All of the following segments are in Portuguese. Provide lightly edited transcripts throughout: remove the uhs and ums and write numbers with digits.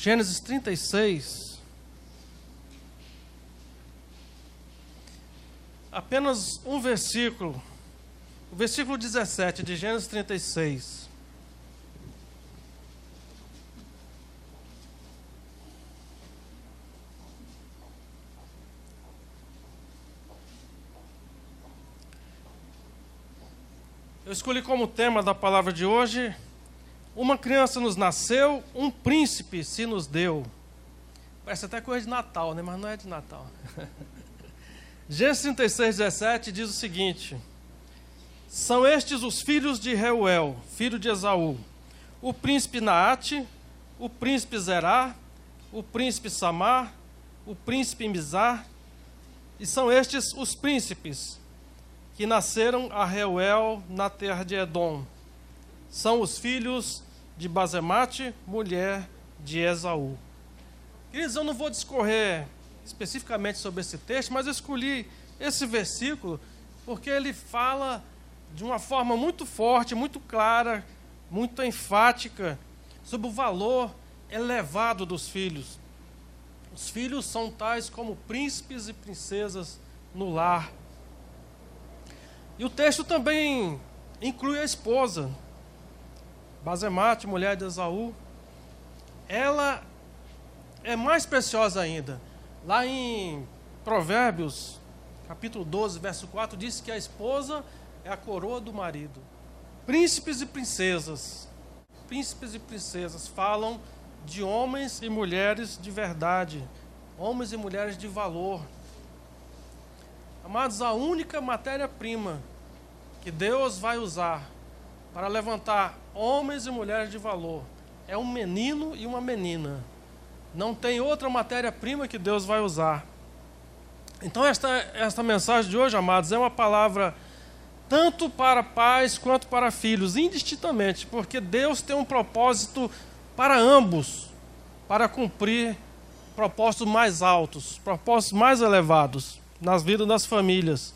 Gênesis 36. Apenas um versículo. O versículo 17 de Gênesis 36. Eu escolhi como tema da palavra de hoje: uma criança nos nasceu, um príncipe se nos deu. Parece até coisa de Natal, né? Mas não é de Natal. Gênesis 36, 17 diz o seguinte: são estes os filhos de Reuel, filho de Esaú: o príncipe Naate, o príncipe Zerá, o príncipe Samar, o príncipe Mizar. E são estes os príncipes que nasceram a Reuel na terra de Edom. São os filhos de Basemate, mulher de Esaú. Queridos, eu não vou discorrer especificamente sobre esse texto, mas eu escolhi esse versículo porque ele fala de uma forma muito forte, muito clara, muito enfática sobre o valor elevado dos filhos. Os filhos são tais como príncipes e princesas no lar. E o texto também inclui a esposa, Basemate, mulher de Esaú. Ela é mais preciosa ainda. Lá em Provérbios, capítulo 12, verso 4, diz que a esposa é a coroa do marido. Príncipes e princesas falam de homens e mulheres de verdade, homens e mulheres de valor. Amados, a única matéria-prima que Deus vai usar para levantar homens e mulheres de valor é um menino e uma menina. Não tem outra matéria-prima que Deus vai usar. Então esta mensagem de hoje, amados, é uma palavra tanto para pais quanto para filhos, indistintamente, porque Deus tem um propósito para ambos, para cumprir propósitos mais altos, propósitos mais elevados nas vidas das famílias.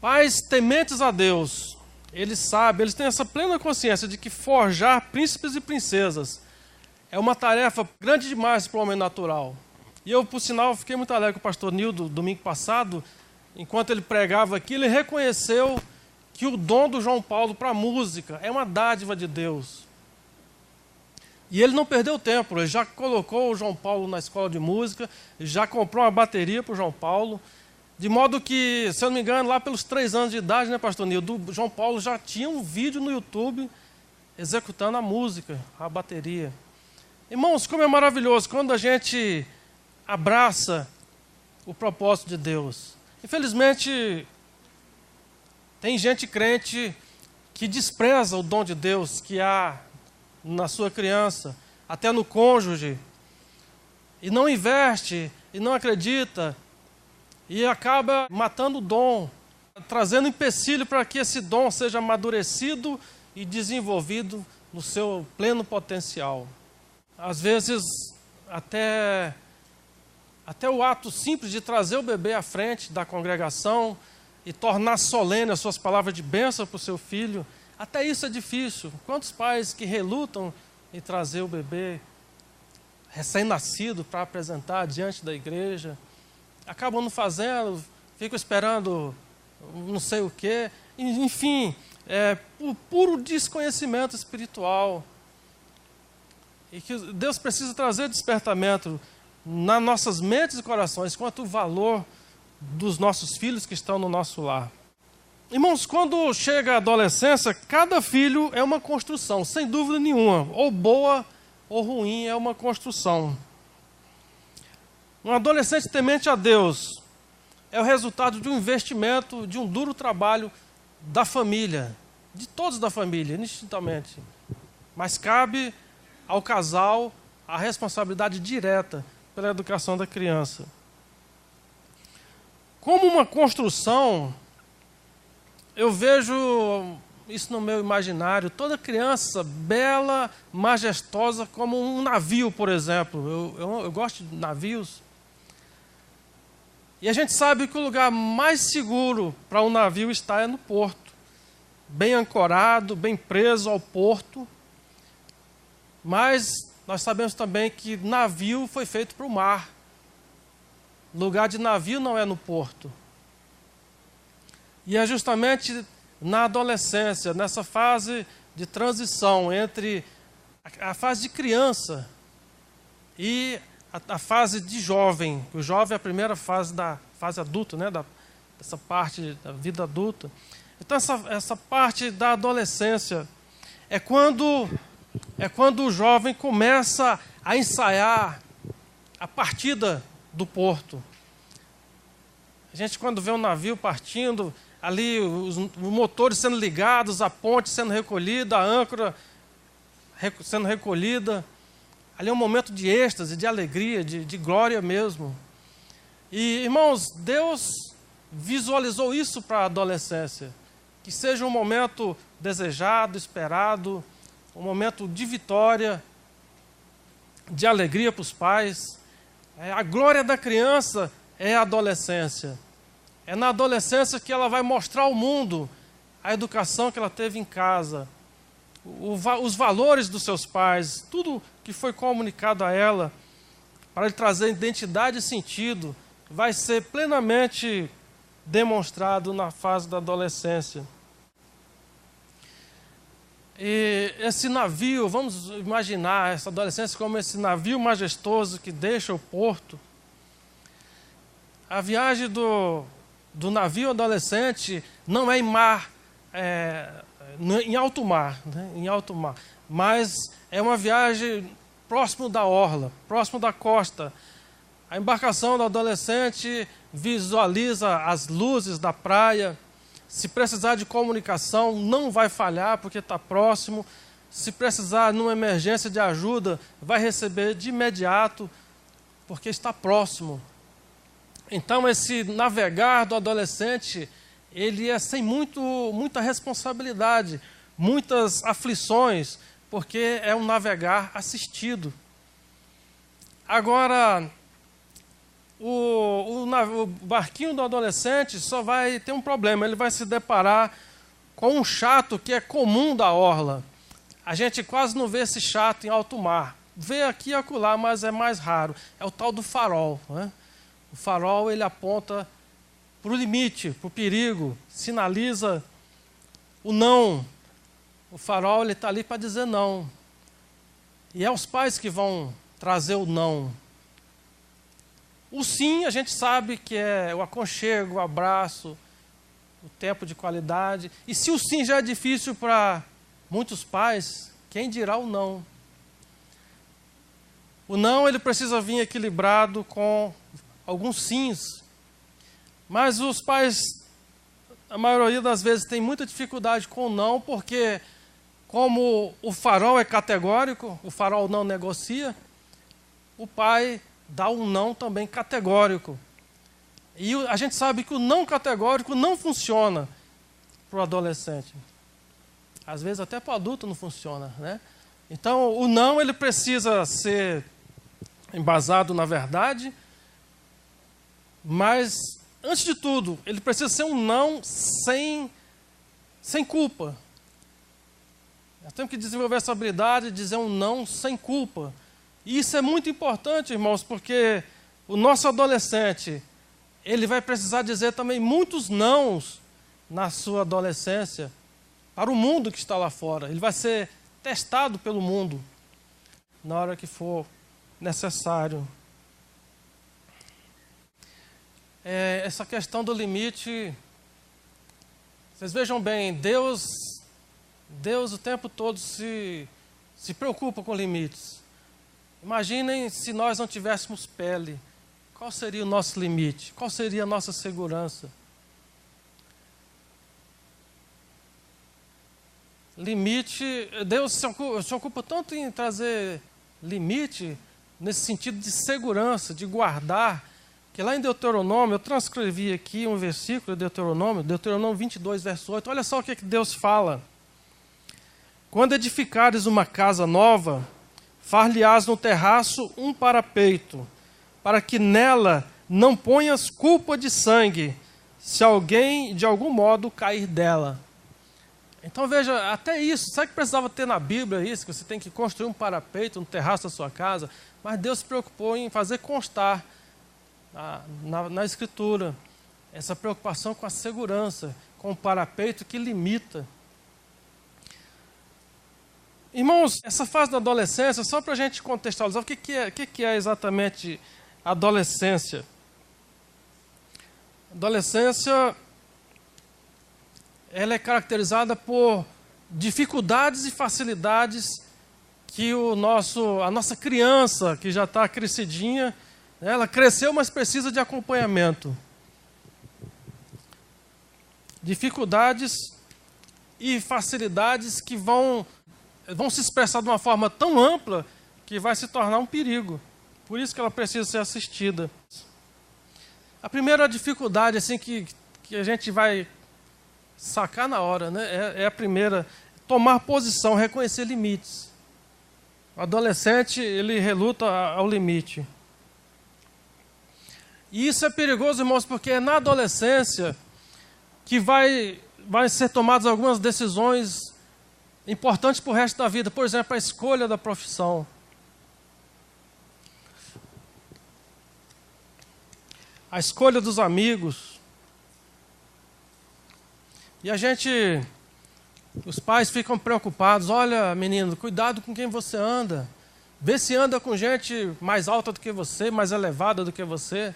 Pais tementes a Deus, eles têm essa plena consciência de que forjar príncipes e princesas é uma tarefa grande demais para o homem natural. E eu, por sinal, fiquei muito alegre com o pastor Nildo, domingo passado, enquanto ele pregava aqui, ele reconheceu que o dom do João Paulo para a música é uma dádiva de Deus. E ele não perdeu tempo, ele já colocou o João Paulo na escola de música, já comprou uma bateria para o João Paulo, de modo que, se eu não me engano, lá pelos 3 anos de idade, né, pastor Nildo, o João Paulo já tinha um vídeo no YouTube executando a música, a bateria. Irmãos, como é maravilhoso quando a gente abraça o propósito de Deus. Infelizmente, tem gente crente que despreza o dom de Deus que há na sua criança, até no cônjuge, e não investe, e não acredita, e acaba matando o dom, trazendo empecilho para que esse dom seja amadurecido e desenvolvido no seu pleno potencial. Às vezes, até o ato simples de trazer o bebê à frente da congregação e tornar solene as suas palavras de bênção para o seu filho, até isso é difícil. Quantos pais que relutam em trazer o bebê recém-nascido para apresentar diante da igreja, acabam não fazendo, ficam esperando não sei o quê. Enfim, o puro desconhecimento espiritual. E que Deus precisa trazer despertamento nas nossas mentes e corações quanto ao valor dos nossos filhos que estão no nosso lar. Irmãos, quando chega a adolescência, cada filho é uma construção, sem dúvida nenhuma. Ou boa ou ruim, é uma construção. Um adolescente temente a Deus é o resultado de um investimento, de um duro trabalho da família, de todos da família, indistintamente. Mas cabe ao casal a responsabilidade direta pela educação da criança. Como uma construção, eu vejo isso no meu imaginário, toda criança bela, majestosa, como um navio, por exemplo. Eu gosto de navios. E a gente sabe que o lugar mais seguro para um navio estar é no porto. Bem ancorado, bem preso ao porto. Mas nós sabemos também que navio foi feito para o mar. Lugar de navio não é no porto. E é justamente na adolescência, nessa fase de transição entre a fase de criança e a fase de jovem. O jovem é a primeira fase da fase adulta, né? Dessa parte da vida adulta. Então essa parte da adolescência é quando o jovem começa a ensaiar a partida do porto. A gente, quando vê um navio partindo, ali os motores sendo ligados, a ponte sendo recolhida, a âncora sendo recolhida, ali é um momento de êxtase, de alegria, de glória mesmo. E, irmãos, Deus visualizou isso para a adolescência, que seja um momento desejado, esperado, um momento de vitória, de alegria para os pais. A glória da criança é a adolescência. É na adolescência que ela vai mostrar ao mundo a educação que ela teve em casa, os valores dos seus pais, tudo que foi comunicado a ela, para lhe trazer identidade e sentido, vai ser plenamente demonstrado na fase da adolescência. E esse navio, vamos imaginar essa adolescência como esse navio majestoso que deixa o porto. A viagem do navio adolescente não é em mar, em alto mar, né? Em alto mar, mas é uma viagem próximo da orla, próximo da costa. A embarcação do adolescente visualiza as luzes da praia. Se precisar de comunicação, não vai falhar porque está próximo. Se precisar, numa emergência de ajuda, vai receber de imediato porque está próximo. Então, esse navegar do adolescente, ele é sem muita responsabilidade, muitas aflições, porque é um navegar assistido. Agora, o barquinho do adolescente só vai ter um problema, ele vai se deparar com um chato que é comum da orla. A gente quase não vê esse chato em alto mar. Vê aqui e acolá, mas é mais raro. É o tal do farol, né? O farol, ele aponta para o limite, para o perigo, sinaliza o não. O farol, ele está ali para dizer não. E é os pais que vão trazer o não. O sim, a gente sabe que é o aconchego, o abraço, o tempo de qualidade. E se o sim já é difícil para muitos pais, quem dirá o não? O não, ele precisa vir equilibrado com alguns sims. Mas os pais, a maioria das vezes, tem muita dificuldade com o não, porque como o farol é categórico, o farol não negocia, o pai dá um não também categórico. E a gente sabe que o não categórico não funciona para o adolescente. Às vezes até para o adulto não funciona, né? Então, o não, ele precisa ser embasado na verdade, mas, antes de tudo, ele precisa ser um não sem culpa. Nós temos que desenvolver essa habilidade de dizer um não sem culpa. E isso é muito importante, irmãos, porque o nosso adolescente, ele vai precisar dizer também muitos nãos na sua adolescência para o mundo que está lá fora. Ele vai ser testado pelo mundo na hora que for necessário. Essa questão do limite, vocês vejam bem, Deus o tempo todo se preocupa com limites. Imaginem se nós não tivéssemos pele, qual seria o nosso limite? Qual seria a nossa segurança? Limite, Deus se ocupa tanto em trazer limite, nesse sentido de segurança, de guardar, que lá em Deuteronômio, eu transcrevi aqui um versículo de Deuteronômio 22, verso 8, olha só o que Deus fala. Quando edificares uma casa nova, far-lhe-ás no terraço um parapeito, para que nela não ponhas culpa de sangue, se alguém de algum modo cair dela. Então veja, até isso, sabe que precisava ter na Bíblia isso, que você tem que construir um parapeito, um terraço da sua casa, mas Deus se preocupou em fazer constar na Escritura essa preocupação com a segurança, com o parapeito que limita. Irmãos, essa fase da adolescência, só para a gente contextualizar, o que é exatamente a adolescência? A adolescência, ela é caracterizada por dificuldades e facilidades que a nossa criança, que já está crescidinha, ela cresceu, mas precisa de acompanhamento. Dificuldades e facilidades que vão se expressar de uma forma tão ampla que vai se tornar um perigo. Por isso que ela precisa ser assistida. A primeira dificuldade assim, que a gente vai sacar na hora, né? É a primeira, tomar posição, reconhecer limites. O adolescente, ele reluta ao limite. E isso é perigoso, irmãos, porque é na adolescência que vai ser tomadas algumas decisões importantes para o resto da vida. Por exemplo, a escolha da profissão. A escolha dos amigos. E os pais ficam preocupados. Olha, menino, cuidado com quem você anda. Vê se anda com gente mais alta do que você, mais elevada do que você.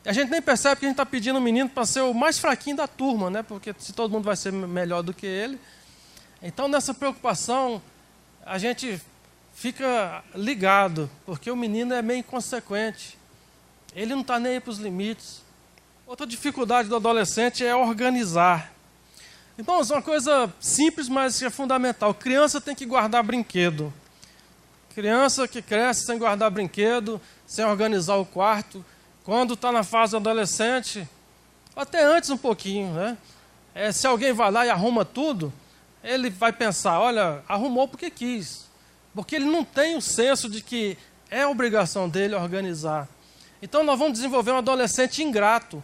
E a gente nem percebe que a gente está pedindo o menino para ser o mais fraquinho da turma, né? Porque se todo mundo vai ser melhor do que ele. Então, nessa preocupação, a gente fica ligado, porque o menino é meio inconsequente. Ele não está nem aí para os limites. Outra dificuldade do adolescente é organizar. Então, é uma coisa simples, mas que é fundamental. Criança tem que guardar brinquedo. Criança que cresce sem guardar brinquedo, sem organizar o quarto, quando está na fase adolescente, até antes um pouquinho, né? Se alguém vai lá e arruma tudo, ele vai pensar, olha, arrumou porque quis. Porque ele não tem o senso de que é obrigação dele organizar. Então nós vamos desenvolver um adolescente ingrato,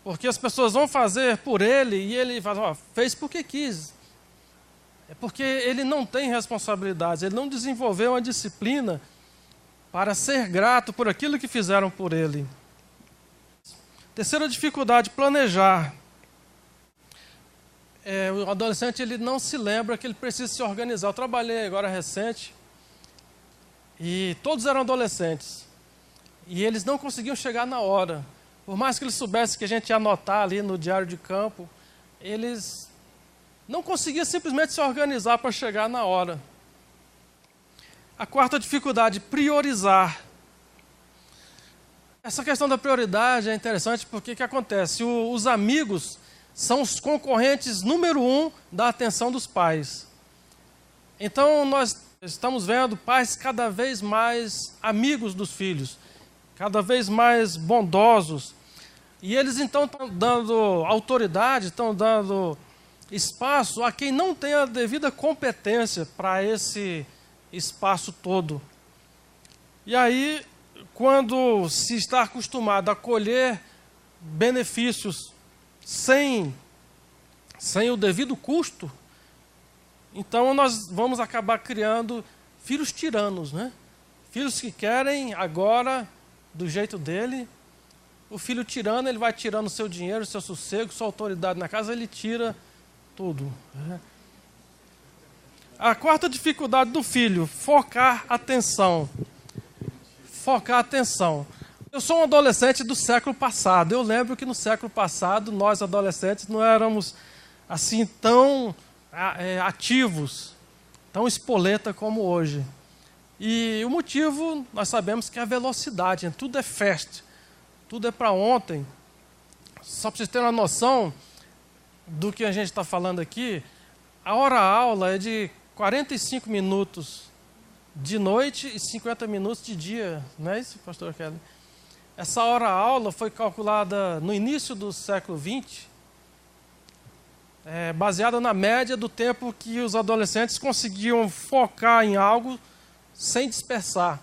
porque as pessoas vão fazer por ele e ele fala, fez porque quis. É porque ele não tem responsabilidades, ele não desenvolveu uma disciplina para ser grato por aquilo que fizeram por ele. Terceira dificuldade, planejar. O adolescente ele não se lembra que ele precisa se organizar. Eu trabalhei agora recente e todos eram adolescentes. E eles não conseguiam chegar na hora. Por mais que eles soubessem que a gente ia anotar ali no diário de campo, eles não conseguiam simplesmente se organizar para chegar na hora. A quarta dificuldade, priorizar. Essa questão da prioridade é interessante porque o que acontece? Os amigos são os concorrentes número 1 da atenção dos pais. Então nós estamos vendo pais cada vez mais amigos dos filhos, cada vez mais bondosos. E eles então estão dando autoridade, estão dando espaço a quem não tem a devida competência para esse espaço todo. E aí, quando se está acostumado a colher benefícios sem o devido custo, então nós vamos acabar criando filhos tiranos, né? Filhos que querem agora do jeito dele. O filho tirano, ele vai tirando o seu dinheiro, o seu sossego, sua autoridade na casa, ele tira tudo. A quarta dificuldade do filho, focar atenção. Focar atenção. Eu sou um adolescente do século passado. Eu lembro que no século passado, nós adolescentes não éramos assim tão ativos, tão espoleta como hoje. E o motivo, nós sabemos que é a velocidade. Tudo é fast. Tudo é para ontem. Só para vocês terem uma noção do que a gente está falando aqui, a hora-aula é de 45 minutos de noite e 50 minutos de dia. Não é isso, pastor Kelly? Essa hora-aula foi calculada no início do século XX, baseada na média do tempo que os adolescentes conseguiam focar em algo sem dispersar.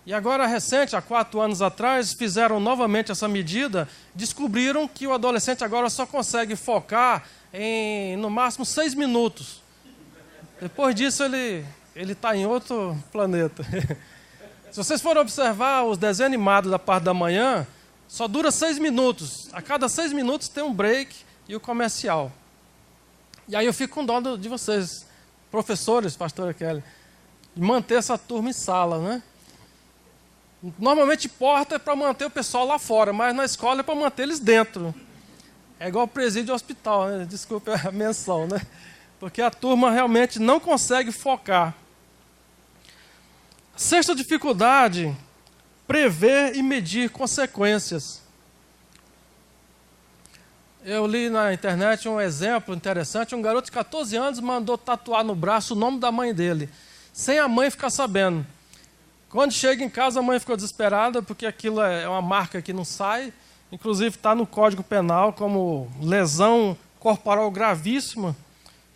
E agora, recente, há 4 anos atrás, fizeram novamente essa medida, descobriram que o adolescente agora só consegue focar em, no máximo, 6 minutos. Depois disso, ele está em outro planeta. Se vocês forem observar os desenhos animados da parte da manhã, só dura 6 minutos. A cada 6 minutos tem um break e o comercial. E aí eu fico com dó de vocês, professores, pastora Kelly, de manter essa turma em sala, né? Normalmente porta é para manter o pessoal lá fora, mas na escola é para manter eles dentro. É igual presídio e hospital, né? Desculpe a menção, né? Porque a turma realmente não consegue focar. Sexta dificuldade, prever e medir consequências. Eu li na internet um exemplo interessante. Um garoto de 14 anos mandou tatuar no braço o nome da mãe dele, sem a mãe ficar sabendo. Quando chega em casa, a mãe ficou desesperada, porque aquilo é uma marca que não sai. Inclusive está no Código Penal como lesão corporal gravíssima,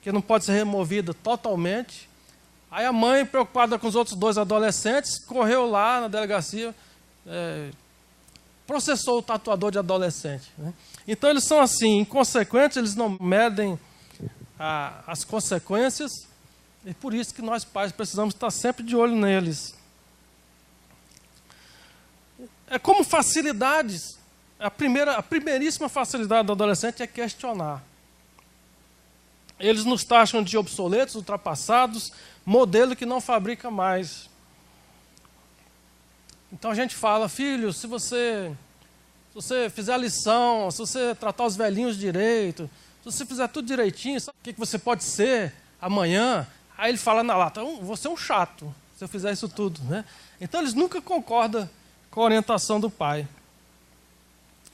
que não pode ser removida totalmente. Aí a mãe, preocupada com os outros 2 adolescentes, correu lá na delegacia, processou o tatuador de adolescente, né? Então eles são assim, inconsequentes, eles não medem as consequências, e por isso que nós pais precisamos estar sempre de olho neles. É como facilidades. A primeiríssima facilidade do adolescente é questionar. Eles nos taxam de obsoletos, ultrapassados, modelo que não fabrica mais. Então a gente fala, filho, se você fizer a lição, se você tratar os velhinhos direito, se você fizer tudo direitinho, sabe o que você pode ser amanhã? Aí ele fala na lata, você é um chato, se eu fizer isso tudo, né? Então eles nunca concordam com a orientação do pai.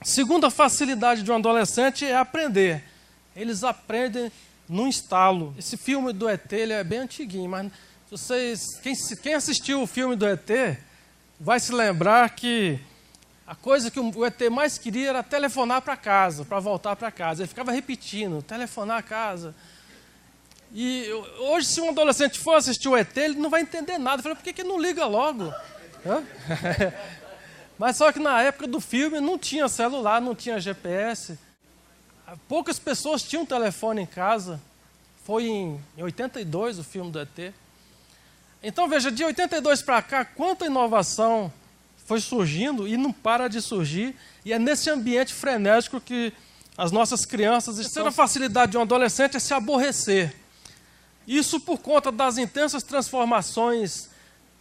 Segunda facilidade de um adolescente é aprender. Eles aprendem num estalo. Esse filme do ET ele é bem antiguinho, mas quem assistiu o filme do ET vai se lembrar que a coisa que o ET mais queria era telefonar para casa, para voltar para casa. Ele ficava repetindo, telefonar a casa. E hoje, se um adolescente for assistir o ET, ele não vai entender nada. Eu falei, por que não liga logo? Mas só que na época do filme não tinha celular, não tinha GPS. Poucas pessoas tinham telefone em casa. Foi em 82 o filme do ET. Então veja, de 82 para cá, quanta inovação foi surgindo e não para de surgir. E é nesse ambiente frenético que as nossas crianças... A terceira facilidade de um adolescente é se aborrecer. Isso por conta das intensas transformações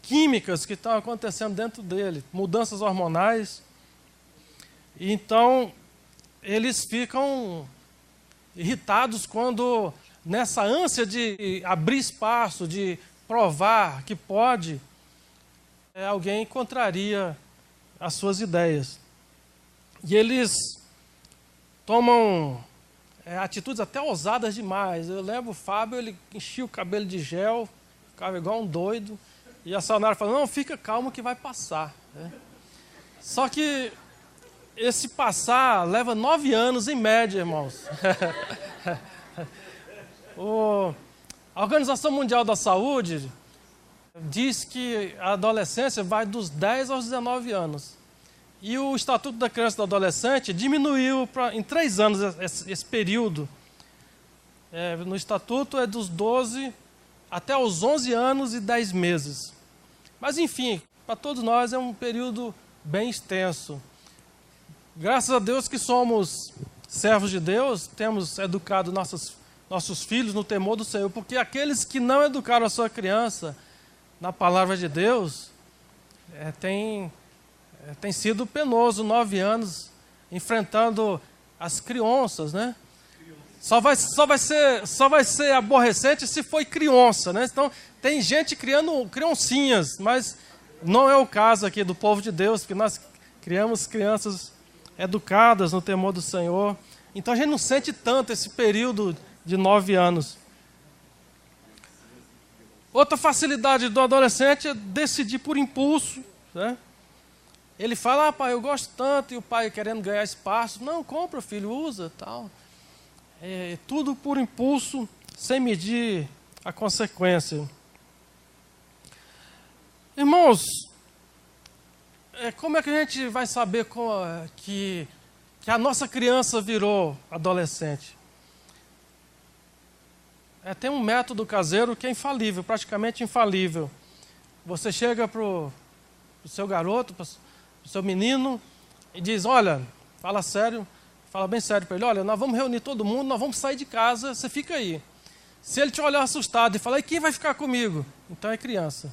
químicas que estão acontecendo dentro dele, mudanças hormonais. Então, eles ficam irritados quando, nessa ânsia de abrir espaço, de provar que pode, alguém contraria as suas ideias. E eles tomam atitudes até ousadas demais. Eu lembro o Fábio, ele enchia o cabelo de gel, ficava igual um doido, e a Sayonara falou, não, fica calmo que vai passar. Só que esse passar leva 9 anos em média, irmãos. A Organização Mundial da Saúde diz que a adolescência vai dos 10 aos 19 anos. E o Estatuto da Criança e do Adolescente diminuiu em 3 anos esse período. No Estatuto é dos 12 até os 11 anos e 10 meses. Mas, enfim, para todos nós é um período bem extenso. Graças a Deus que somos servos de Deus, temos educado nossos filhos no temor do Senhor, porque aqueles que não educaram a sua criança na palavra de Deus, tem sido penoso, 9 anos, enfrentando as crianças, né? Só vai ser aborrecente se for criança, né? Então, tem gente criando criancinhas, mas não é o caso aqui do povo de Deus, porque nós criamos crianças educadas no temor do Senhor. Então, a gente não sente tanto esse período de 9 anos. Outra facilidade do adolescente é decidir por impulso, né? Ele fala, pai, eu gosto tanto, e o pai querendo ganhar espaço. Não, compra, filho, usa, tal. Tudo por impulso, sem medir a consequência. Irmãos, como é que a gente vai saber que a nossa criança virou adolescente? tem um método caseiro que é infalível, praticamente infalível. Você chega para o seu garoto, para o seu menino, e diz, olha, fala sério, fala bem sério para ele, olha, nós vamos reunir todo mundo, nós vamos sair de casa, você fica aí. Se ele te olhar assustado e falar, e quem vai ficar comigo? Então é criança.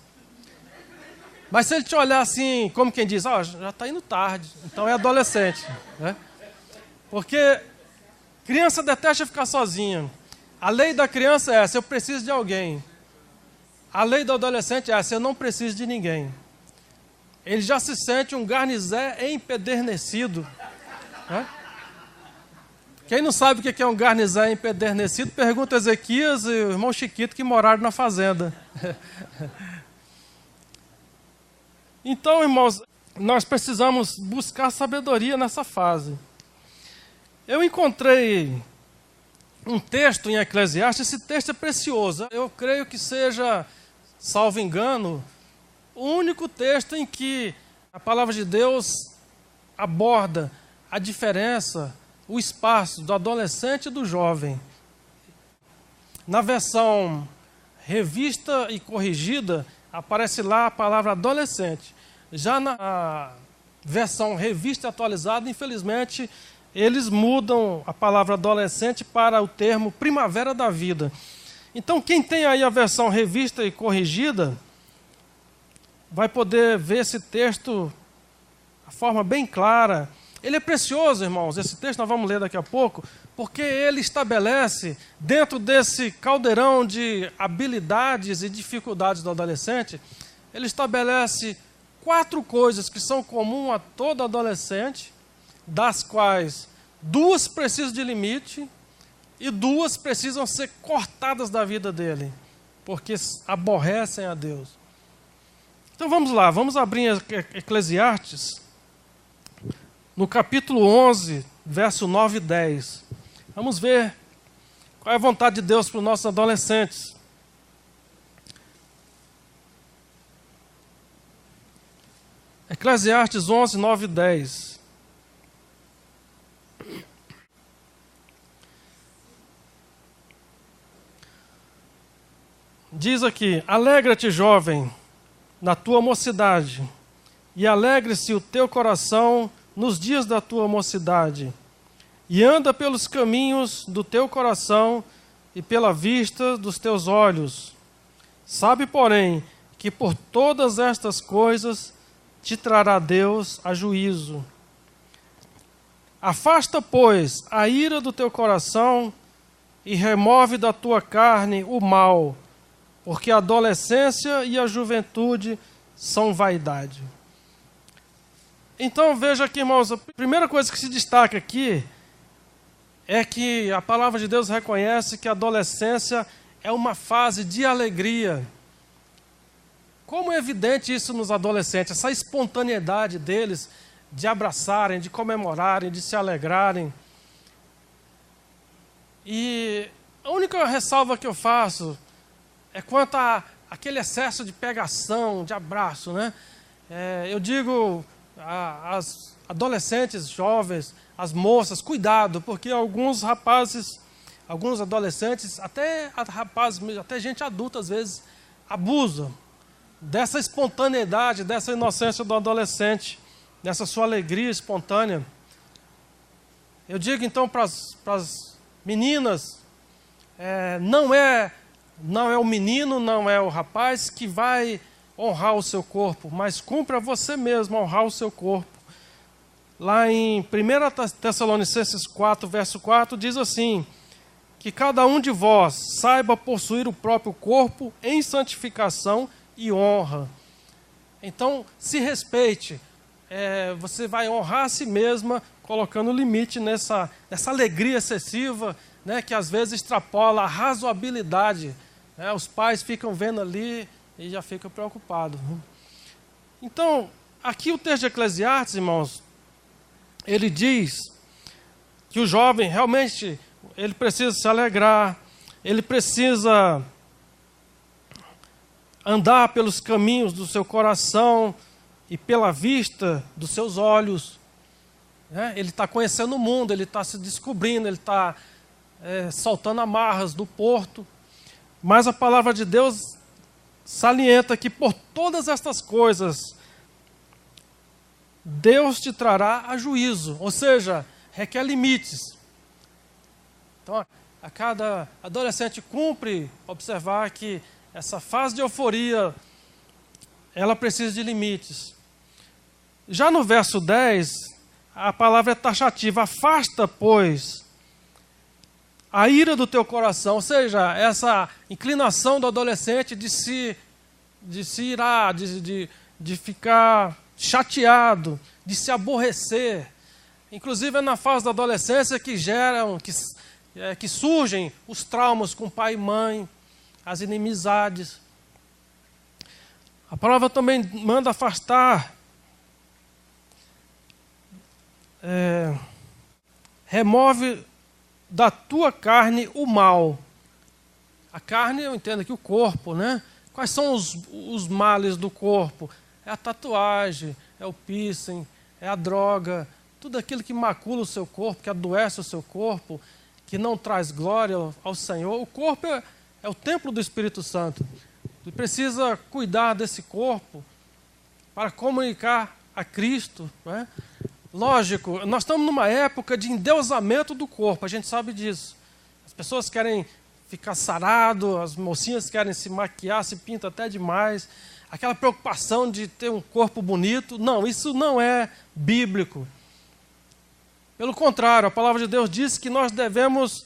Mas se ele te olhar assim, como quem diz, já está indo tarde, então é adolescente. Né? Porque criança detesta ficar sozinha. A lei da criança é essa, eu preciso de alguém. A lei do adolescente é essa, eu não preciso de ninguém. Ele já se sente um garnizé empedernecido. Né? Quem não sabe o que é um garnizé empedernecido, pergunta a Ezequias e o irmão Chiquito que moraram na fazenda. Então, irmãos, nós precisamos buscar sabedoria nessa fase. Eu encontrei um texto em Eclesiastes, esse texto é precioso. Eu creio que seja, salvo engano, o único texto em que a palavra de Deus aborda a diferença, o espaço do adolescente e do jovem. Na versão revista e corrigida, aparece lá a palavra adolescente. Já na versão revista e atualizada, infelizmente, eles mudam a palavra adolescente para o termo primavera da vida. Então, quem tem aí a versão revista e corrigida, vai poder ver esse texto de forma bem clara. Ele é precioso, irmãos, esse texto nós vamos ler daqui a pouco, porque ele estabelece, dentro desse caldeirão de habilidades e dificuldades do adolescente, ele estabelece 4 coisas que são comuns a todo adolescente, das quais 2 precisam de limite e 2 precisam ser cortadas da vida dele, porque aborrecem a Deus. Então vamos lá, vamos abrir Eclesiastes, no capítulo 11, verso 9 e 10. Vamos ver qual é a vontade de Deus para os nossos adolescentes. Eclesiastes 11, 9 e 10. Diz aqui, alegra-te, jovem, na tua mocidade, e alegre-se o teu coração nos dias da tua mocidade, e anda pelos caminhos do teu coração e pela vista dos teus olhos. Sabe, porém, que por todas estas coisas te trará Deus a juízo. Afasta, pois, a ira do teu coração e remove da tua carne o mal, porque a adolescência e a juventude são vaidade. Então veja aqui, irmãos, a primeira coisa que se destaca aqui é que a palavra de Deus reconhece que a adolescência é uma fase de alegria. Como é evidente isso nos adolescentes, essa espontaneidade deles de abraçarem, de comemorarem, de se alegrarem. E a única ressalva que eu faço é quanto àquele excesso de pegação, de abraço, né? Eu digo às adolescentes, jovens, as moças, cuidado, porque alguns rapazes, alguns adolescentes, até rapazes, até gente adulta às vezes, abusam dessa espontaneidade, dessa inocência do adolescente, dessa sua alegria espontânea. Eu digo então para as meninas, não é o menino, não é o rapaz que vai honrar o seu corpo, mas cumpra você mesmo honrar o seu corpo. Lá em 1 Tessalonicenses 4, verso 4, diz assim, que cada um de vós saiba possuir o próprio corpo em santificação e honra. Então, se respeite. Você vai honrar a si mesma, colocando limite nessa alegria excessiva, né, que às vezes extrapola a razoabilidade. Os pais ficam vendo ali e já ficam preocupados. Então, aqui o texto de Eclesiastes, irmãos, ele diz que o jovem realmente ele precisa se alegrar, ele precisa andar pelos caminhos do seu coração e pela vista dos seus olhos. Ele está conhecendo o mundo, ele está se descobrindo, ele está soltando amarras do porto. Mas a palavra de Deus salienta que por todas estas coisas, Deus te trará a juízo, ou seja, requer limites. Então, a cada adolescente cumpre observar que essa fase de euforia, ela precisa de limites. Já no verso 10, a palavra é taxativa: afasta, pois, a ira do teu coração, ou seja, essa inclinação do adolescente de se irar, de ficar chateado, de se aborrecer. Inclusive é na fase da adolescência que surgem os traumas com pai e mãe, as inimizades. A palavra também manda afastar, remove da tua carne o mal. A carne, eu entendo aqui o corpo, né? Quais são os males do corpo? É a tatuagem, é o piercing, é a droga, tudo aquilo que macula o seu corpo, que adoece o seu corpo, que não traz glória ao Senhor. O corpo é o templo do Espírito Santo. Ele precisa cuidar desse corpo para comunicar a Cristo, né? Lógico, nós estamos numa época de endeusamento do corpo, a gente sabe disso. As pessoas querem ficar sarado, as mocinhas querem se maquiar, se pintam até demais. Aquela preocupação de ter um corpo bonito. Não, isso não é bíblico. Pelo contrário, a palavra de Deus diz que nós devemos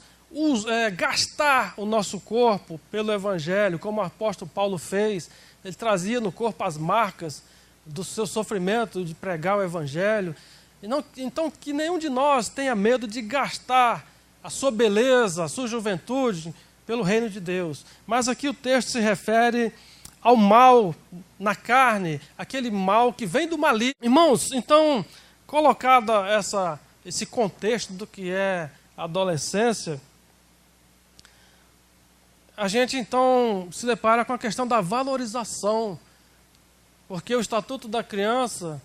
gastar o nosso corpo pelo Evangelho, como o apóstolo Paulo fez. Ele trazia no corpo as marcas do seu sofrimento de pregar o Evangelho. Então, que nenhum de nós tenha medo de gastar a sua beleza, a sua juventude pelo reino de Deus. Mas aqui o texto se refere ao mal na carne, aquele mal que vem do maligno. Irmãos, então, colocada esse contexto do que é a adolescência, a gente então se depara com a questão da valorização, porque o Estatuto da Criança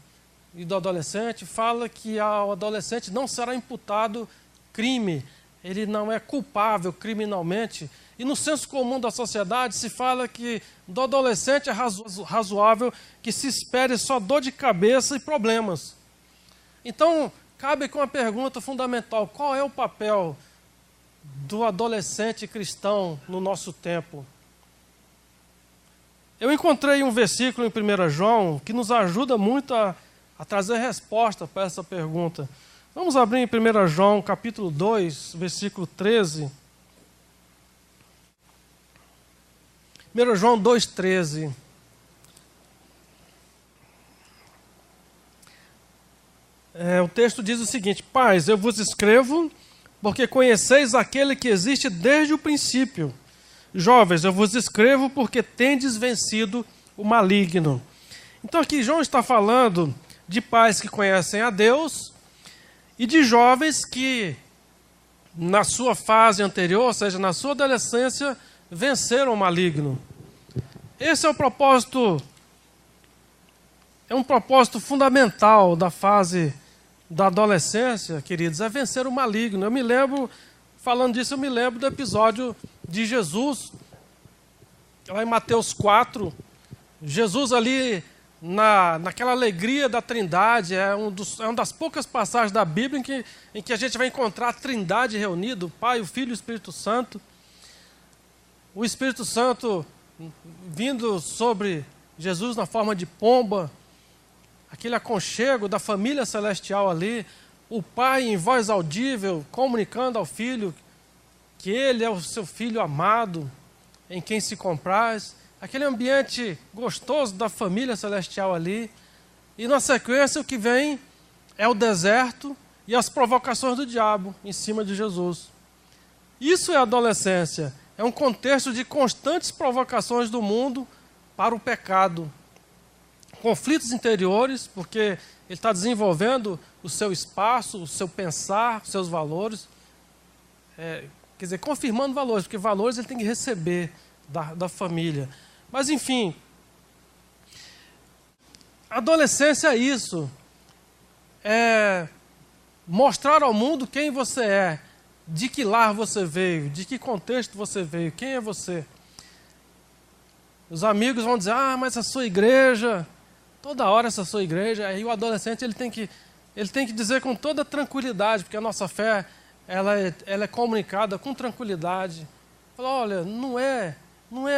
e do Adolescente fala que ao adolescente não será imputado crime, ele não é culpável criminalmente. E no senso comum da sociedade se fala que do adolescente é razoável que se espere só dor de cabeça e problemas. Então, cabe com a pergunta fundamental: qual é o papel do adolescente cristão no nosso tempo? Eu encontrei um versículo em 1 João que nos ajuda muito a trazer resposta para essa pergunta. Vamos abrir em 1 João, capítulo 2, versículo 13. 1 João 2,13. O texto diz o seguinte: Pais, eu vos escrevo porque conheceis aquele que existe desde o princípio. Jovens, eu vos escrevo porque tendes vencido o maligno. Então aqui João está falando de pais que conhecem a Deus e de jovens que, na sua fase anterior, ou seja, na sua adolescência, venceram o maligno. Esse é o propósito, um propósito fundamental da fase da adolescência, queridos, é vencer o maligno. Eu me lembro, falando disso, eu me lembro do episódio de Jesus, lá em Mateus 4, Jesus ali naquela alegria da Trindade, é uma das poucas passagens da Bíblia em que a gente vai encontrar a Trindade reunida, o Pai, o Filho e o Espírito Santo. O Espírito Santo vindo sobre Jesus na forma de pomba, aquele aconchego da família celestial ali, o Pai em voz audível, comunicando ao Filho que Ele é o seu Filho amado, em quem se compraz, aquele ambiente gostoso da família celestial ali, e na sequência o que vem é o deserto e as provocações do diabo em cima de Jesus. Isso é a adolescência, é um contexto de constantes provocações do mundo para o pecado. Conflitos interiores, porque ele está desenvolvendo o seu espaço, o seu pensar, os seus valores. Quer dizer, confirmando valores, porque valores ele tem que receber da família. Mas, enfim, a adolescência é isso. É mostrar ao mundo quem você é, de que lar você veio, de que contexto você veio, quem é você. Os amigos vão dizer, mas a sua igreja, toda hora essa sua igreja. Aí o adolescente ele tem que dizer com toda tranquilidade, porque a nossa fé ela é comunicada com tranquilidade. Fala, olha, não é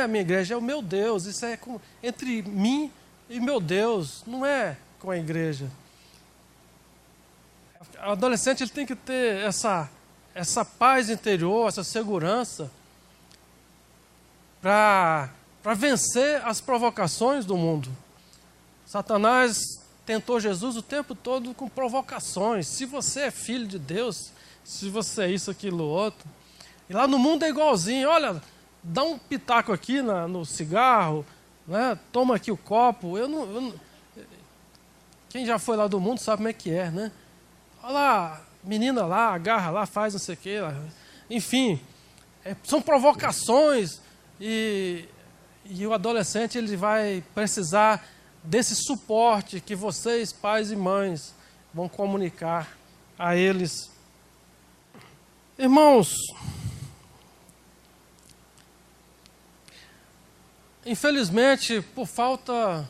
a minha igreja, é o meu Deus. Isso é entre mim e meu Deus, não é com a igreja. O adolescente ele tem que ter essa paz interior, essa segurança para vencer as provocações do mundo. Satanás tentou Jesus o tempo todo com provocações. Se você é filho de Deus, se você é isso, aquilo, outro. E lá no mundo é igualzinho. Olha, dá um pitaco aqui no cigarro, né? Toma aqui o copo. Quem já foi lá do mundo sabe como é que é, né? Olha lá, menina lá, agarra lá, faz não sei o quê. Enfim, são provocações e o adolescente ele vai precisar desse suporte que vocês, pais e mães, vão comunicar a eles. Irmãos, infelizmente, por falta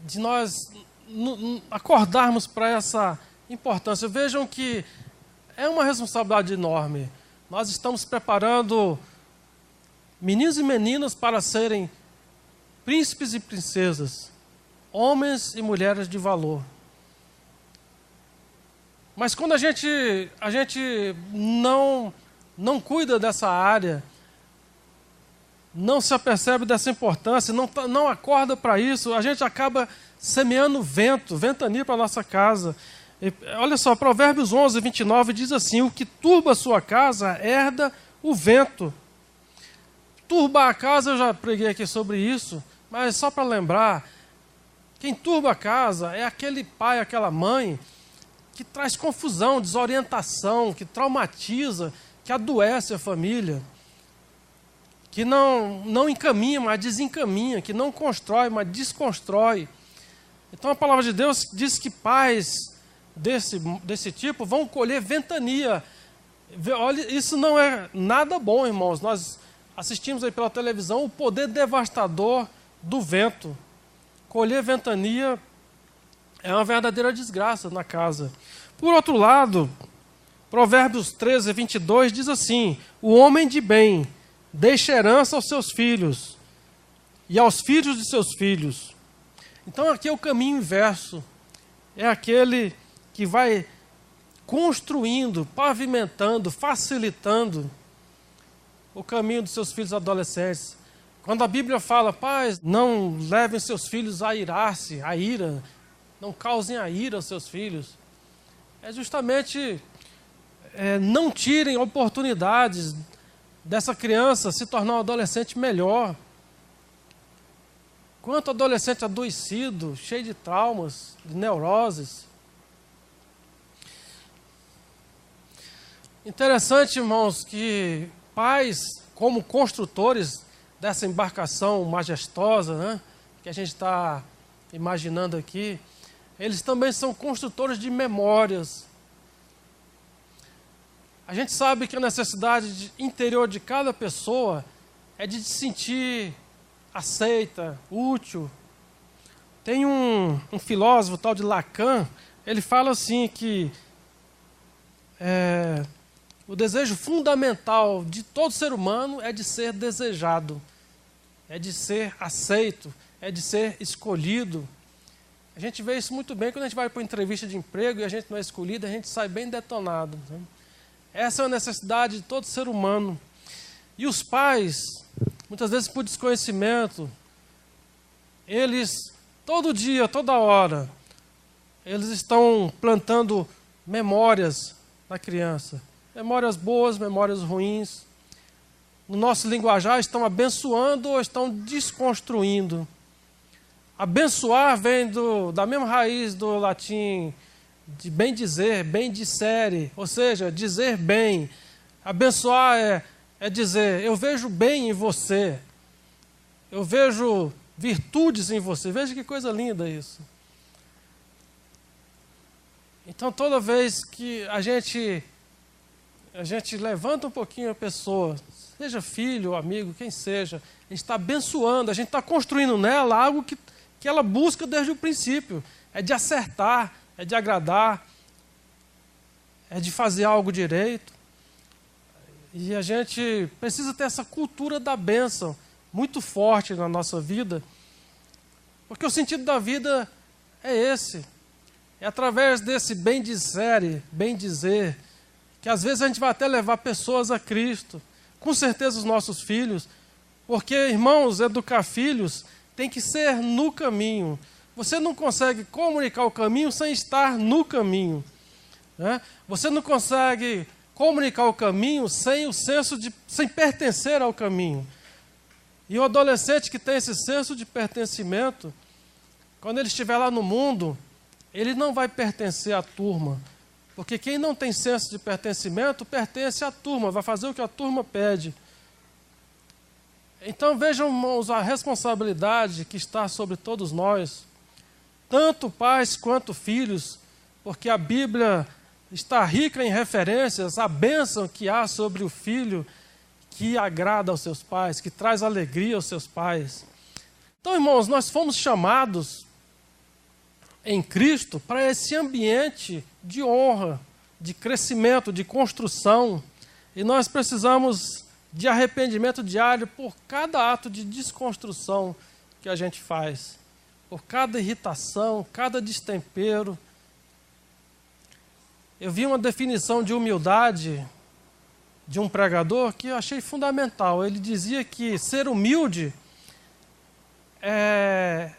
de nós acordarmos para essa importância, vejam que é uma responsabilidade enorme. Nós estamos preparando meninos e meninas para serem príncipes e princesas, homens e mulheres de valor. Mas quando a gente não cuida dessa área, não se apercebe dessa importância, não acorda para isso, a gente acaba semeando ventania para a nossa casa. E, olha só, Provérbios 11, 29 diz assim, o que turba a sua casa herda o vento. Turbar a casa, eu já preguei aqui sobre isso, mas só para lembrar, quem turba a casa é aquele pai, aquela mãe que traz confusão, desorientação, que traumatiza, que adoece a família, que não encaminha, mas desencaminha, que não constrói, mas desconstrói. Então a palavra de Deus diz que pais desse tipo vão colher ventania. Olha, isso não é nada bom, irmãos. Nós assistimos aí pela televisão o poder devastador do vento. Colher ventania é uma verdadeira desgraça na casa. Por outro lado, Provérbios 13, 22 diz assim, o homem de bem deixa herança aos seus filhos e aos filhos de seus filhos. Então aqui é o caminho inverso. É aquele que vai construindo, pavimentando, facilitando o caminho dos seus filhos adolescentes. Quando a Bíblia fala, pais, não levem seus filhos a irar-se, a ira, não causem a ira aos seus filhos. É justamente não tirem oportunidades dessa criança se tornar um adolescente melhor. Quanto adolescente adoecido, cheio de traumas, de neuroses. Interessante, irmãos, que pais, como construtores dessa embarcação majestosa, né, que a gente está imaginando aqui, eles também são construtores de memórias. A gente sabe que a necessidade interior de cada pessoa é de se sentir aceita, útil. Tem um filósofo tal de Lacan, ele fala assim que o desejo fundamental de todo ser humano é de ser desejado, é de ser aceito, é de ser escolhido. A gente vê isso muito bem quando a gente vai para uma entrevista de emprego e a gente não é escolhido, a gente sai bem detonado. Né? Essa é a necessidade de todo ser humano. E os pais, muitas vezes por desconhecimento, eles, todo dia, toda hora, eles estão plantando memórias na criança. Memórias boas, memórias ruins. No nosso linguajar, estão abençoando ou estão desconstruindo. Abençoar vem da mesma raiz do latim de bem dizer, bem dissere, ou seja, dizer bem. Abençoar é dizer, eu vejo bem em você, eu vejo virtudes em você. Veja que coisa linda isso. Então, toda vez que a gente a gente levanta um pouquinho a pessoa, seja filho, amigo, quem seja, a gente está abençoando, a gente está construindo nela algo que ela busca desde o princípio. É de acertar, é de agradar, é de fazer algo direito. E a gente precisa ter essa cultura da bênção muito forte na nossa vida, porque o sentido da vida é esse. É através desse bem dizer, que às vezes a gente vai até levar pessoas a Cristo, com certeza os nossos filhos, porque, irmãos, educar filhos tem que ser no caminho. Você não consegue comunicar o caminho sem estar no caminho, né? Você não consegue comunicar o caminho sem sem pertencer ao caminho. E o adolescente que tem esse senso de pertencimento, quando ele estiver lá no mundo, ele não vai pertencer à turma, porque quem não tem senso de pertencimento pertence à turma, vai fazer o que a turma pede. Então vejam, irmãos, a responsabilidade que está sobre todos nós, tanto pais quanto filhos, porque a Bíblia está rica em referências à bênção que há sobre o filho que agrada aos seus pais, que traz alegria aos seus pais. Então, irmãos, nós fomos chamados em Cristo para esse ambiente de honra, de crescimento, de construção, e nós precisamos de arrependimento diário por cada ato de desconstrução que a gente faz, por cada irritação, cada destempero. Eu vi uma definição de humildade de um pregador que eu achei fundamental. Ele dizia que ser humilde é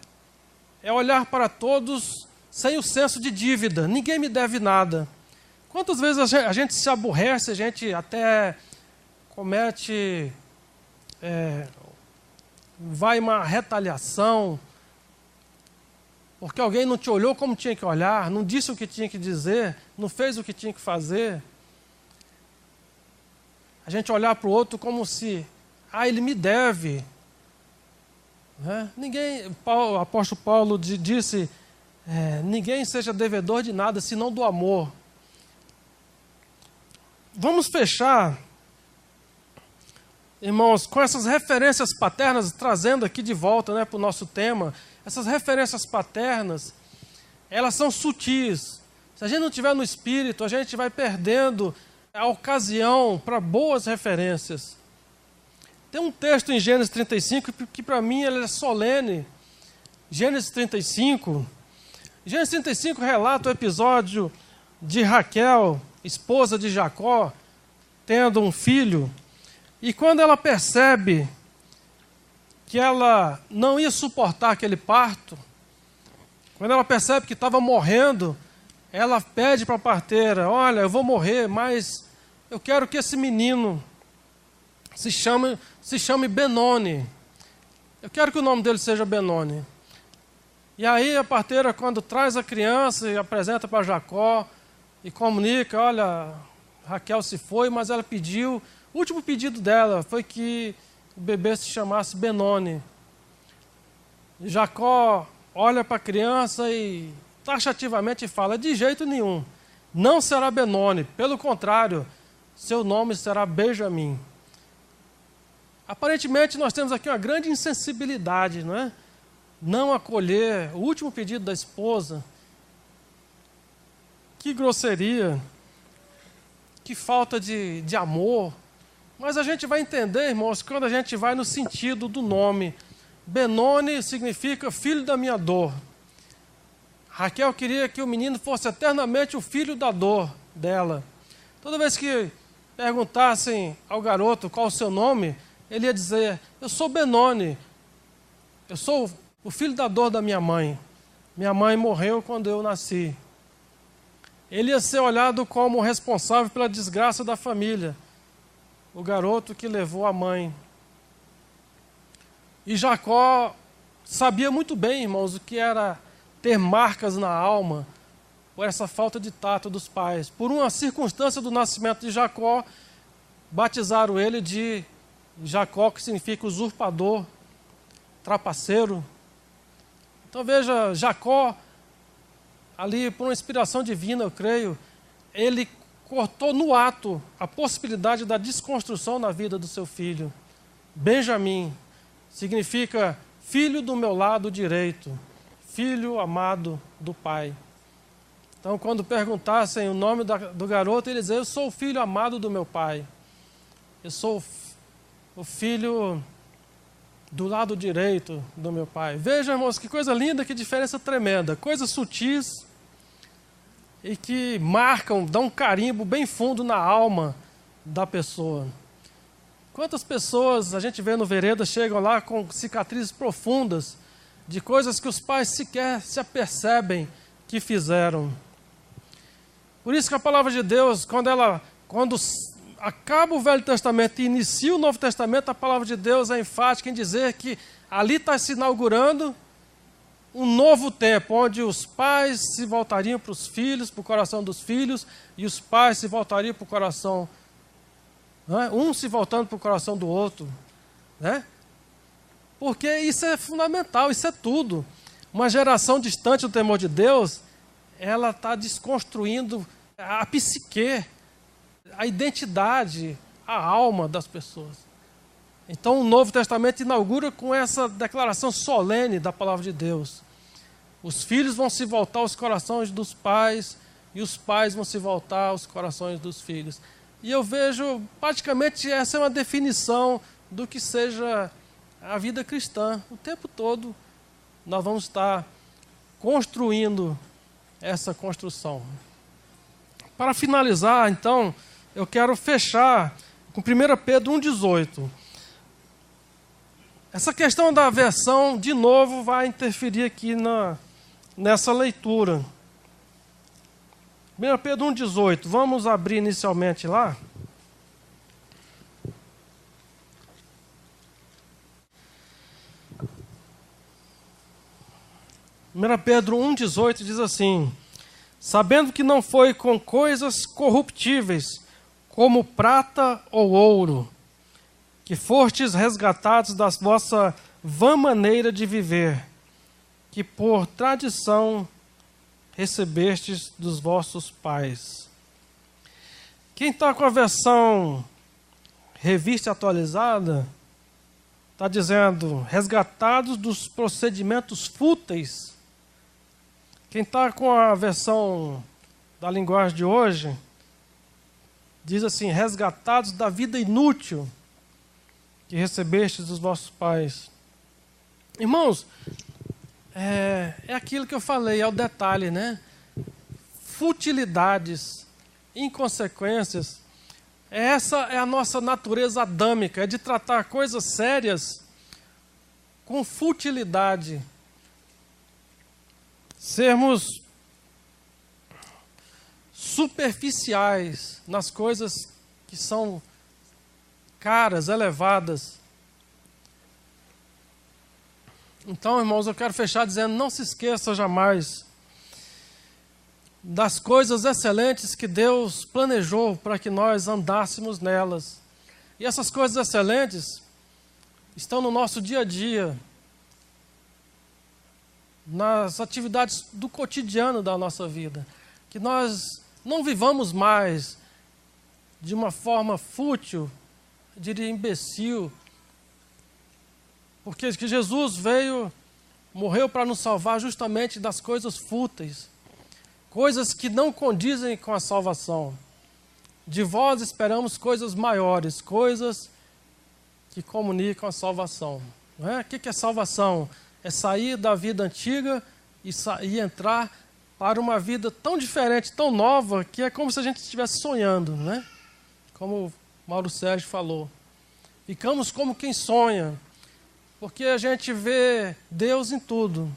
olhar para todos sem o senso de dívida. Ninguém me deve nada. Quantas vezes a gente se aborrece, a gente até comete, vai uma retaliação, porque alguém não te olhou como tinha que olhar, não disse o que tinha que dizer, não fez o que tinha que fazer. A gente olhar para o outro como se, ele me deve. O apóstolo Paulo disse, ninguém seja devedor de nada, senão do amor. Vamos fechar, irmãos, com essas referências paternas, trazendo aqui de volta para o nosso tema. Essas referências paternas, elas são sutis. Se a gente não tiver no espírito, a gente vai perdendo a ocasião para boas referências. Tem um texto em Gênesis 35 que para mim ele é solene. Gênesis 35. Gênesis 35 relata o episódio de Raquel, esposa de Jacó, tendo um filho. E quando ela percebe que ela não ia suportar aquele parto, quando ela percebe que estava morrendo, ela pede para a parteira, olha, eu vou morrer, mas eu quero que esse menino se chame Benoni. Eu quero que o nome dele seja Benoni. E aí a parteira, quando traz a criança e apresenta para Jacó, e comunica, olha, Raquel se foi, mas ela pediu, o último pedido dela foi que o bebê se chamasse Benoni. E Jacó olha para a criança e taxativamente fala, de jeito nenhum, não será Benoni, pelo contrário, seu nome será Benjamim. Aparentemente nós temos aqui uma grande insensibilidade, não é? Não acolher o último pedido da esposa. Que grosseria, que falta de amor. Mas a gente vai entender, irmãos, quando a gente vai no sentido do nome. Benoni significa filho da minha dor. Raquel queria que o menino fosse eternamente o filho da dor dela. Toda vez que perguntassem ao garoto qual o seu nome, ele ia dizer, eu sou Benoni, eu sou o filho da dor da minha mãe. Minha mãe morreu quando eu nasci. Ele ia ser olhado como responsável pela desgraça da família. O garoto que levou a mãe. E Jacó sabia muito bem, irmãos, o que era ter marcas na alma por essa falta de tato dos pais. Por uma circunstância do nascimento de Jacó, batizaram ele de Jacó, que significa usurpador, trapaceiro. Então veja, Jacó, ali por uma inspiração divina, eu creio, ele cortou no ato a possibilidade da desconstrução na vida do seu filho. Benjamim significa filho do meu lado direito, filho amado do pai. Então, quando perguntassem o nome do garoto, ele dizia: eu sou o filho amado do meu pai. Eu sou o filho do lado direito do meu pai. Vejam, irmãos, que coisa linda, que diferença tremenda. Coisas sutis e que marcam, dão um carimbo bem fundo na alma da pessoa. Quantas pessoas a gente vê no Vereda chegam lá com cicatrizes profundas de coisas que os pais sequer se apercebem que fizeram. Por isso que a palavra de Deus, quando acaba o Velho Testamento e inicia o Novo Testamento, a palavra de Deus é enfática em dizer que ali está se inaugurando um novo tempo, onde os pais se voltariam para os filhos, para o coração dos filhos, e os pais se voltariam para o coração, né? Um se voltando para o coração do outro, né? Porque isso é fundamental, isso é tudo. Uma geração distante do temor de Deus, ela está desconstruindo a psique, a identidade, a alma das pessoas. Então o Novo Testamento inaugura com essa declaração solene da palavra de Deus. Os filhos vão se voltar aos corações dos pais e os pais vão se voltar aos corações dos filhos. E eu vejo, praticamente, essa é uma definição do que seja a vida cristã. O tempo todo nós vamos estar construindo essa construção. Para finalizar, então, eu quero fechar com 1 Pedro 1,18. Essa questão da versão, de novo, vai interferir aqui nessa leitura. 1 Pedro 1,18. Vamos abrir inicialmente lá. Pedro 1,18 diz assim: sabendo que não foi com coisas corruptíveis, como prata ou ouro, que fostes resgatados da vossa vã maneira de viver, que por tradição recebestes dos vossos pais. Quem está com a versão revista atualizada, está dizendo resgatados dos procedimentos fúteis. Quem está com a versão da linguagem de hoje, diz assim: resgatados da vida inútil que recebestes dos vossos pais. Irmãos, é aquilo que eu falei, é o detalhe, né? Futilidades, inconsequências. Essa é a nossa natureza adâmica, é de tratar coisas sérias com futilidade. Sermos superficiais nas coisas que são caras, elevadas. Então, irmãos, eu quero fechar dizendo: não se esqueça jamais das coisas excelentes que Deus planejou para que nós andássemos nelas. E essas coisas excelentes estão no nosso dia a dia, nas atividades do cotidiano da nossa vida. Que nós não vivamos mais de uma forma fútil, eu diria imbecil, porque que Jesus morreu para nos salvar justamente das coisas fúteis, coisas que não condizem com a salvação. De vós esperamos coisas maiores, coisas que comunicam a salvação. Não é? O que é salvação? É sair da vida antiga e entrar para uma vida tão diferente, tão nova, que é como se a gente estivesse sonhando, né? Como o Mauro Sérgio falou. Ficamos como quem sonha, porque a gente vê Deus em tudo.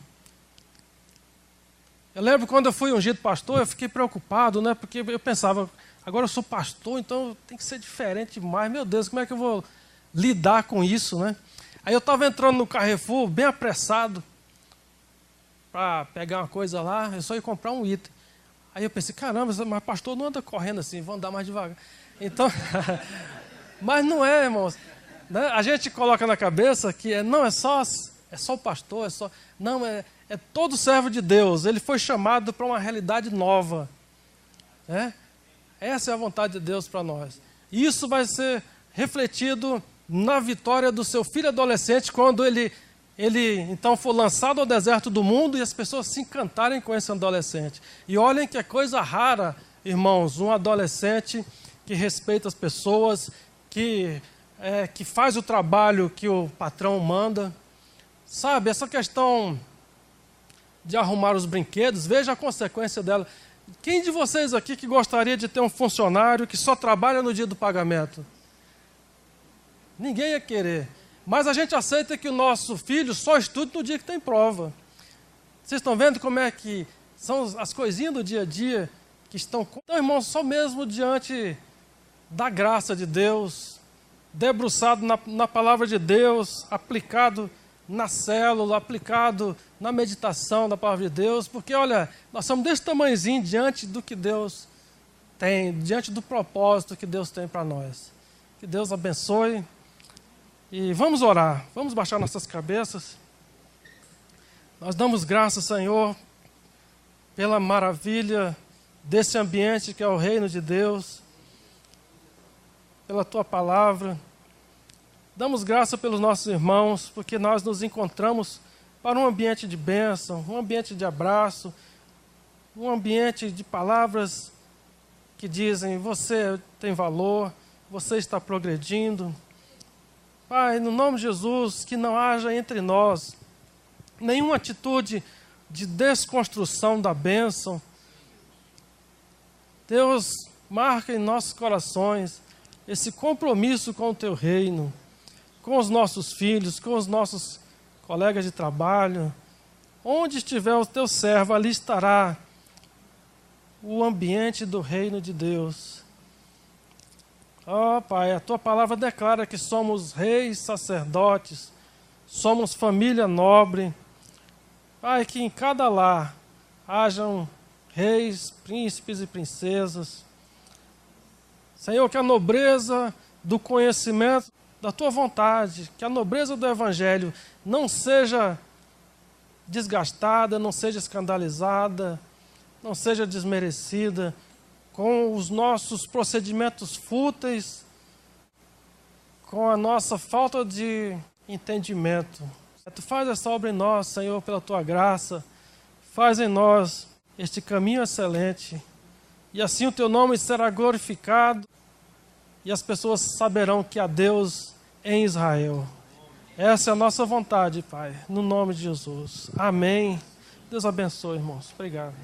Eu lembro quando eu fui ungido pastor, eu fiquei preocupado, né? Porque eu pensava, agora eu sou pastor, então tem que ser diferente demais. Meu Deus, como é que eu vou lidar com isso, né? Aí eu estava entrando no Carrefour, bem apressado, para pegar uma coisa lá, eu só ia comprar um item. Aí eu pensei, caramba, mas pastor não anda correndo assim, vou andar mais devagar. Então, mas não é, irmãos. Né? A gente coloca na cabeça que não é só o pastor, não, é todo servo de Deus. Ele foi chamado para uma realidade nova. Né? Essa é a vontade de Deus para nós. E isso vai ser refletido na vitória do seu filho adolescente, quando ele então for lançado ao deserto do mundo e as pessoas se encantarem com esse adolescente. E olhem que é coisa rara, irmãos, um adolescente que respeita as pessoas, que faz o trabalho que o patrão manda. Sabe, essa questão de arrumar os brinquedos, veja a consequência dela. Quem de vocês aqui que gostaria de ter um funcionário que só trabalha no dia do pagamento? Ninguém ia querer. Mas a gente aceita que o nosso filho só estude no dia que tem prova. Vocês estão vendo como é que são as coisinhas do dia a dia que estão... Então, irmãos, só mesmo diante da graça de Deus, debruçado na palavra de Deus, aplicado na célula, aplicado na meditação da palavra de Deus, porque, olha, nós somos desse tamanhozinho diante do que Deus tem, diante do propósito que Deus tem para nós. Que Deus abençoe. E vamos orar, vamos baixar nossas cabeças. Nós damos graças, Senhor, pela maravilha desse ambiente que é o reino de Deus, pela Tua palavra. Damos graça pelos nossos irmãos, porque nós nos encontramos para um ambiente de bênção, um ambiente de abraço, um ambiente de palavras que dizem: você tem valor, você está progredindo. Pai, no nome de Jesus, que não haja entre nós nenhuma atitude de desconstrução da bênção. Deus, marca em nossos corações esse compromisso com o Teu reino, com os nossos filhos, com os nossos colegas de trabalho. Onde estiver o Teu servo, ali estará o ambiente do reino de Deus. Ó, Pai, a Tua palavra declara que somos reis, sacerdotes, somos família nobre. Pai, que em cada lar hajam reis, príncipes e princesas. Senhor, que a nobreza do conhecimento da Tua vontade, que a nobreza do Evangelho não seja desgastada, não seja escandalizada, não seja desmerecida com os nossos procedimentos fúteis, com a nossa falta de entendimento. Tu faz essa obra em nós, Senhor, pela Tua graça. Faz em nós este caminho excelente. E assim o Teu nome será glorificado e as pessoas saberão que há Deus em Israel. Essa é a nossa vontade, Pai, no nome de Jesus. Amém. Deus abençoe, irmãos. Obrigado.